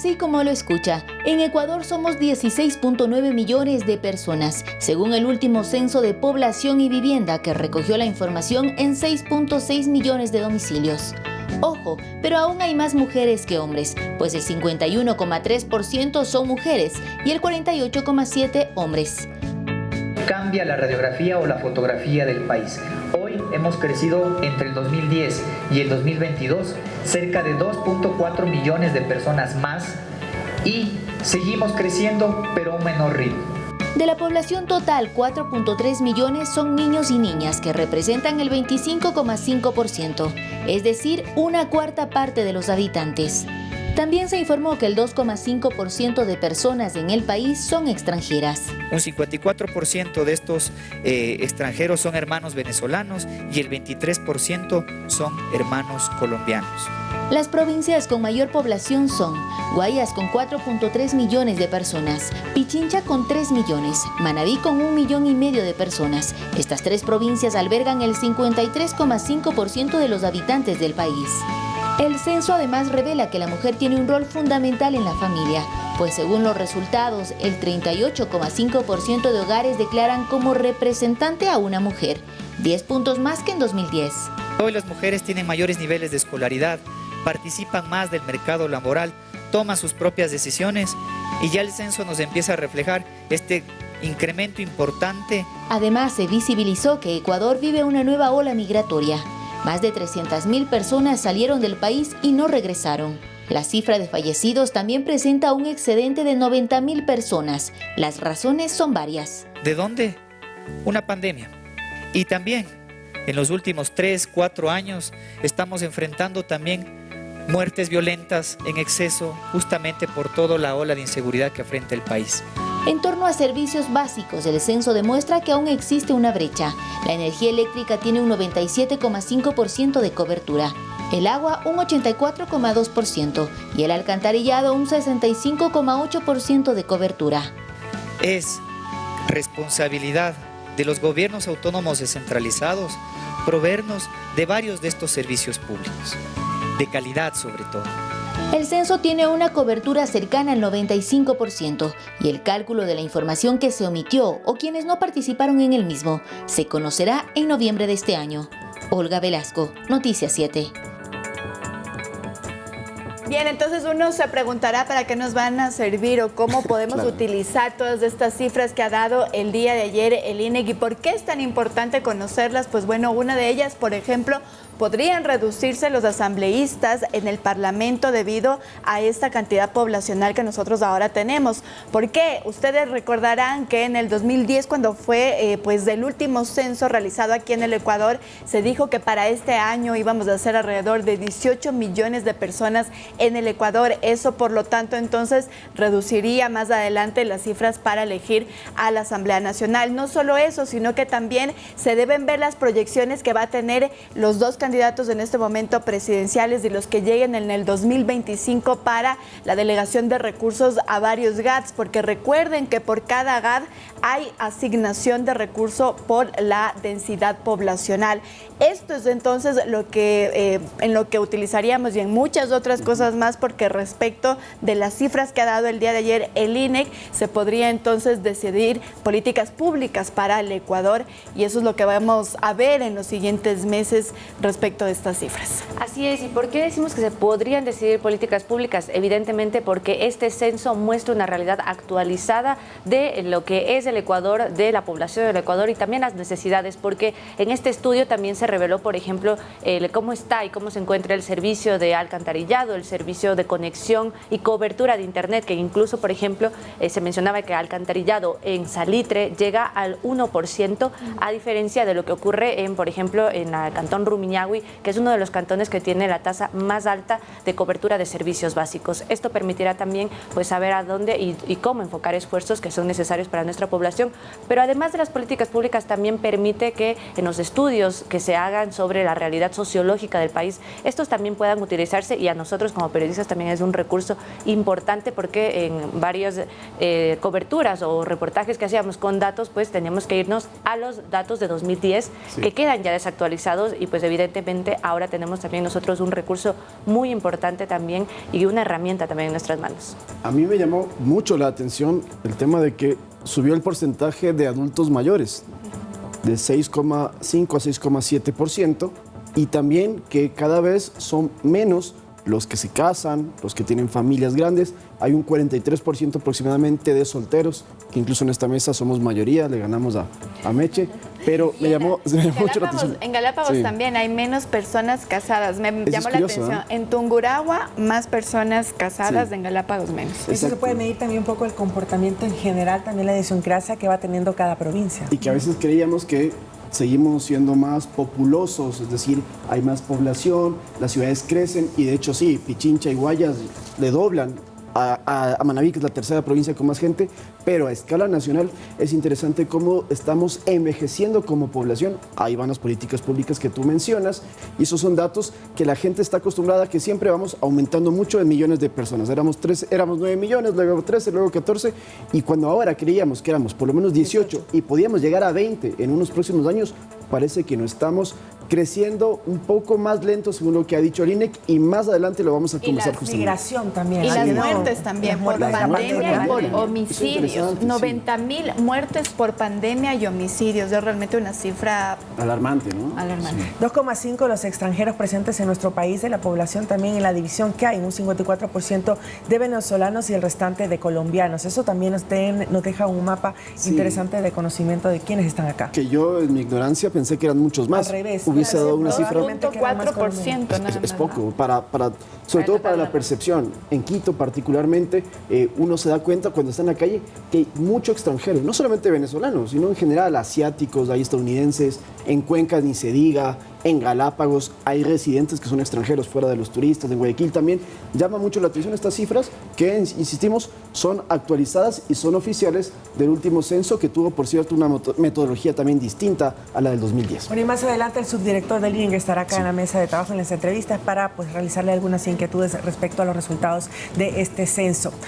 Así como lo escucha, en Ecuador somos 16.9 millones de personas, según el último censo de población y vivienda que recogió la información en 6.6 millones de domicilios. Ojo, pero aún hay más mujeres que hombres, pues el 51,3% son mujeres y el 48,7% hombres. Cambia la radiografía o la fotografía del país. Hoy hemos crecido entre el 2010 y el 2022 cerca de 2.4 millones de personas más y seguimos creciendo pero a un menor ritmo. De la población total, 4.3 millones son niños y niñas, que representan el 25,5%, es decir, una cuarta parte de los habitantes. También se informó que el 2,5% de personas en el país son extranjeras. Un 54% de estos extranjeros son hermanos venezolanos y el 23% son hermanos colombianos. Las provincias con mayor población son Guayas con 4.3 millones de personas, Pichincha con 3 millones, Manabí con 1,5 millones de personas. Estas tres provincias albergan el 53,5% de los habitantes del país. El censo además revela que la mujer tiene un rol fundamental en la familia, pues según los resultados, el 38,5% de hogares declaran como representante a una mujer, 10 puntos más que en 2010. Hoy las mujeres tienen mayores niveles de escolaridad, participan más del mercado laboral, toman sus propias decisiones y ya el censo nos empieza a reflejar este incremento importante. Además, se visibilizó que Ecuador vive una nueva ola migratoria. Más de 300.000 personas salieron del país y no regresaron. La cifra de fallecidos también presenta un excedente de 90.000 personas. Las razones son varias. ¿De dónde? Una pandemia. Y también, en los últimos 3-4 años, estamos enfrentando también muertes violentas en exceso, justamente por toda la ola de inseguridad que afronta el país. En torno a servicios básicos, el censo demuestra que aún existe una brecha. La energía eléctrica tiene un 97,5% de cobertura, el agua un 84,2% y el alcantarillado un 65,8% de cobertura. Es responsabilidad de los gobiernos autónomos descentralizados proveernos de varios de estos servicios públicos, de calidad sobre todo. El censo tiene una cobertura cercana al 95% y el cálculo de la información que se omitió o quienes no participaron en el mismo se conocerá en noviembre de este año. Olga Velasco, Noticias 7. Bien, entonces uno se preguntará para qué nos van a servir o cómo podemos utilizar todas estas cifras que ha dado el día de ayer el INEC y por qué es tan importante conocerlas. Pues bueno, una de ellas, por ejemplo, podrían reducirse los asambleístas en el Parlamento debido a esta cantidad poblacional que nosotros ahora tenemos. ¿Por qué? Ustedes recordarán que en el 2010, cuando fue pues el último censo realizado aquí en el Ecuador, se dijo que para este año íbamos a ser alrededor de 18 millones de personas en el Ecuador. Eso, por lo tanto, entonces reduciría más adelante las cifras para elegir a la Asamblea Nacional. No solo eso, sino que también se deben ver las proyecciones que va a tener los dos candidatos en este momento presidenciales y los que lleguen en el 2025 para la delegación de recursos a varios GADs, porque recuerden que por cada GAD hay asignación de recurso por la densidad poblacional. Esto es entonces lo que en lo que utilizaríamos y en muchas otras cosas más, porque respecto de las cifras que ha dado el día de ayer el INEC, se podría entonces decidir políticas públicas para el Ecuador y eso es lo que vamos a ver en los siguientes meses respecto de estas cifras. Así es, ¿y por qué decimos que se podrían decidir políticas públicas? Evidentemente porque este censo muestra una realidad actualizada de lo que es el Ecuador, de la población del Ecuador y también las necesidades, porque en este estudio también se reveló, por ejemplo, cómo está y cómo se encuentra el servicio de alcantarillado, el servicio de conexión y cobertura de Internet, que incluso, por ejemplo, se mencionaba que alcantarillado en Salitre llega al 1%, a diferencia de lo que ocurre en, por ejemplo, en el cantón Rumiñahui, que es uno de los cantones que tiene la tasa más alta de cobertura de servicios básicos. Esto permitirá también pues saber a dónde y cómo enfocar esfuerzos que son necesarios para nuestra población, pero además de las políticas públicas también permite que en los estudios que se hagan sobre la realidad sociológica del país, estos también puedan utilizarse y a nosotros como como periodistas también es un recurso importante, porque en varias coberturas o reportajes que hacíamos con datos, pues teníamos que irnos a los datos de 2010 que quedan ya desactualizados, y pues evidentemente ahora tenemos también nosotros un recurso muy importante también y una herramienta también en nuestras manos. A mí me llamó mucho la atención el tema de que subió el porcentaje de adultos mayores de 6,5 a 6,7%, y también que cada vez son menos los que se casan, los que tienen familias grandes. Hay un 43% aproximadamente de solteros, que incluso en esta mesa somos mayoría, le ganamos a Meche, pero me llamó mucho la atención. En Galápagos Sí. también hay menos personas casadas. Me llamó la curioso, atención. ¿eh? En Tungurahua, más personas casadas, Sí. en Galápagos menos. Eso se Exacto. puede medir también un poco el comportamiento en general, también la idiosincrasia que va teniendo cada provincia. Y que a veces creíamos que seguimos siendo más populosos, es decir, hay más población, las ciudades crecen, y de hecho sí, Pichincha y Guayas le doblan a Manabí, que es la tercera provincia con más gente, pero a escala nacional es interesante cómo estamos envejeciendo como población. Ahí van las políticas públicas que tú mencionas, y esos son datos que la gente está acostumbrada a, que siempre vamos aumentando mucho en millones de personas. Éramos 9 millones, luego 13, luego 14, y cuando ahora creíamos que éramos por lo menos 18 y podíamos llegar a 20 en unos próximos años, parece que no estamos creciendo, un poco más lento según lo que ha dicho el INEC, y más adelante lo vamos a conversar La justamente. migración también. Y ha las habido- muertes también, las por muertes de la pandemia y por pandemia. homicidios. interesante, sí. 90.000 muertes por pandemia y homicidios. Es realmente una cifra Alarmante, ¿no? alarmante. 2,5 los extranjeros presentes en nuestro país, de la población también en la división que hay, un 54% de venezolanos y el restante de colombianos. Eso también nos deja un mapa interesante de conocimiento de quiénes están acá. Que yo en mi ignorancia pensé que eran muchos más. Al revés. Hubiese dado una cifra. 2.4% nada Es más. poco, sobre todo para la percepción. En Quito particularmente, uno se da cuenta cuando está en la calle que hay mucho extranjero, no solamente venezolanos, sino en general asiáticos, hay estadounidenses, en Cuenca ni se diga, en Galápagos hay residentes que son extranjeros fuera de los turistas, en Guayaquil también. Llama mucho la atención estas cifras que, insistimos, son actualizadas y son oficiales del último censo, que tuvo, por cierto, una metodología también distinta a la del 2010. Bueno, y más adelante el subdirector del INEC estará acá en la mesa de trabajo en las entrevistas para realizarle algunas inquietudes respecto a los resultados de este censo.